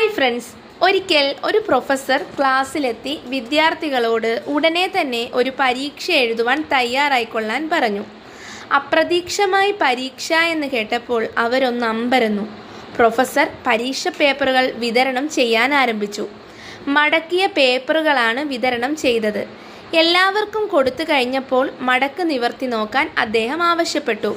Hi friends, ഒരിക്കൽ ഒരു professor ക്ലാസ്സിലെത്തി വിദ്യാർത്ഥികളോട് ഉടനെ തന്നെ ഒരു പരീക്ഷ എഴുതുവാൻ തയ്യാറായിക്കൊള്ളാൻ പറഞ്ഞു. അപ്രതീക്ഷിതമായി പരീക്ഷ എന്ന് കേട്ടപ്പോൾ അവരൊന്ന് അമ്പരന്നു. പ്രൊഫസർ പരീക്ഷ പേപ്പറുകൾ വിതരണം ചെയ്യാൻ ആരംഭിച്ചു. മടക്കിയ പേപ്പറുകളാണ് വിതരണം ചെയ്തത്. എല്ലാവർക്കും കൊടുത്തു കഴിഞ്ഞപ്പോൾ മടക്ക് നിവർത്തി നോക്കാൻ അദ്ദേഹം ആവശ്യപ്പെട്ടു.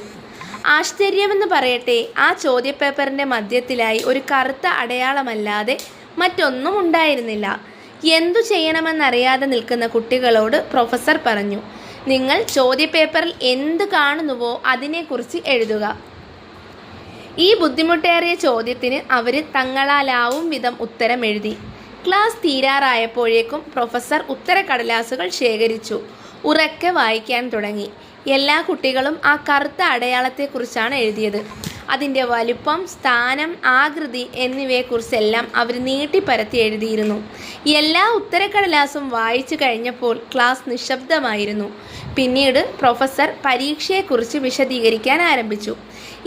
ആശ്ചര്യമെന്ന് പറയട്ടെ, ആ ചോദ്യപേപ്പറിൻ്റെ മധ്യത്തിലായി ഒരു കറുത്ത അടയാളമല്ലാതെ മറ്റൊന്നും ഉണ്ടായിരുന്നില്ല. എന്തു ചെയ്യണമെന്നറിയാതെ നിൽക്കുന്ന കുട്ടികളോട് പ്രൊഫസർ പറഞ്ഞു, നിങ്ങൾ ചോദ്യപേപ്പറിൽ എന്ത് കാണുന്നുവോ അതിനെക്കുറിച്ച് എഴുതുക. ഈ ബുദ്ധിമുട്ടേറിയ ചോദ്യത്തിന് അവർ തങ്ങളാലാവും വിധം ഉത്തരം എഴുതി. ക്ലാസ് തീരാറായപ്പോഴേക്കും പ്രൊഫസർ ഉത്തരക്കടലാസുകൾ ശേഖരിച്ചു. ഉറക്കെ വായിക്കാൻ തുടങ്ങി. എല്ലാ കുട്ടികളും ആ കറുത്ത അടയാളത്തെക്കുറിച്ചാണ് എഴുതിയത്. അതിൻ്റെ വലിപ്പം, സ്ഥാനം, ആകൃതി എന്നിവയെക്കുറിച്ചെല്ലാം അവർ നീട്ടിപ്പരത്തി എഴുതിയിരുന്നു. എല്ലാ ഉത്തരക്കടലാസും വായിച്ചു കഴിഞ്ഞപ്പോൾ ക്ലാസ് നിശബ്ദമായിരുന്നു. പിന്നീട് പ്രൊഫസർ പരീക്ഷയെക്കുറിച്ച് വിശദീകരിക്കാൻ ആരംഭിച്ചു.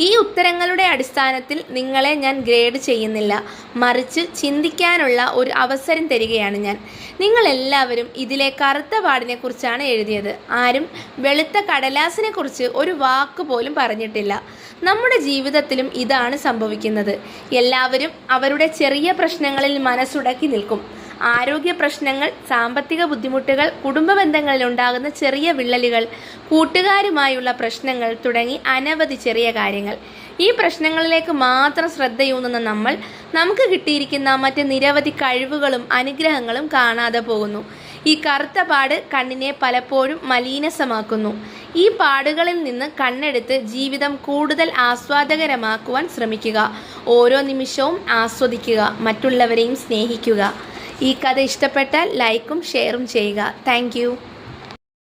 ഈ ഉത്തരങ്ങളുടെ അടിസ്ഥാനത്തിൽ നിങ്ങളെ ഞാൻ ഗ്രേഡ് ചെയ്യുന്നില്ല, മറിച്ച് ചിന്തിക്കാനുള്ള ഒരു അവസരം തരികയാണ് ഞാൻ. നിങ്ങളെല്ലാവരും ഇതിലെ കറുത്ത പാടിനെക്കുറിച്ചാണ് എഴുതിയത്. ആരും വെളുത്ത കടലാസിനെക്കുറിച്ച് ഒരു വാക്ക് പോലും പറഞ്ഞിട്ടില്ല. നമ്മുടെ ജീവിതത്തിലും ഇതാണ് സംഭവിക്കുന്നത്. എല്ലാവരും അവരുടെ ചെറിയ പ്രശ്നങ്ങളിൽ മനസ്സുടക്കി നിൽക്കും. ആരോഗ്യ പ്രശ്നങ്ങൾ, സാമ്പത്തിക ബുദ്ധിമുട്ടുകൾ, കുടുംബ ബന്ധങ്ങളിൽ ഉണ്ടാകുന്ന ചെറിയ വിള്ളലുകൾ, കൂട്ടുകാരുമായുള്ള പ്രശ്നങ്ങൾ തുടങ്ങി അനവധി ചെറിയ കാര്യങ്ങൾ. ഈ പ്രശ്നങ്ങളിലേക്ക് മാത്രം ശ്രദ്ധയൂന്നുന്ന നമ്മൾ നമുക്ക് കിട്ടിയിരിക്കുന്ന മറ്റ് നിരവധി കഴിവുകളും അനുഗ്രഹങ്ങളും കാണാതെ പോകുന്നു. ഈ കറുത്ത പാട് കണ്ണിനെ പലപ്പോഴും മലീനസമാക്കുന്നു. ഈ പാടുകളിൽ നിന്ന് കണ്ണെടുത്ത് ജീവിതം കൂടുതൽ ആസ്വാദകരമാക്കുവാൻ ശ്രമിക്കുക. ഓരോ നിമിഷവും ആസ്വദിക്കുക, മറ്റുള്ളവരെയും സ്നേഹിക്കുക. ഈ കഥ ഇഷ്ടപ്പെട്ടാൽ ലൈക്കും ഷെയറും ചെയ്യുക. താങ്ക്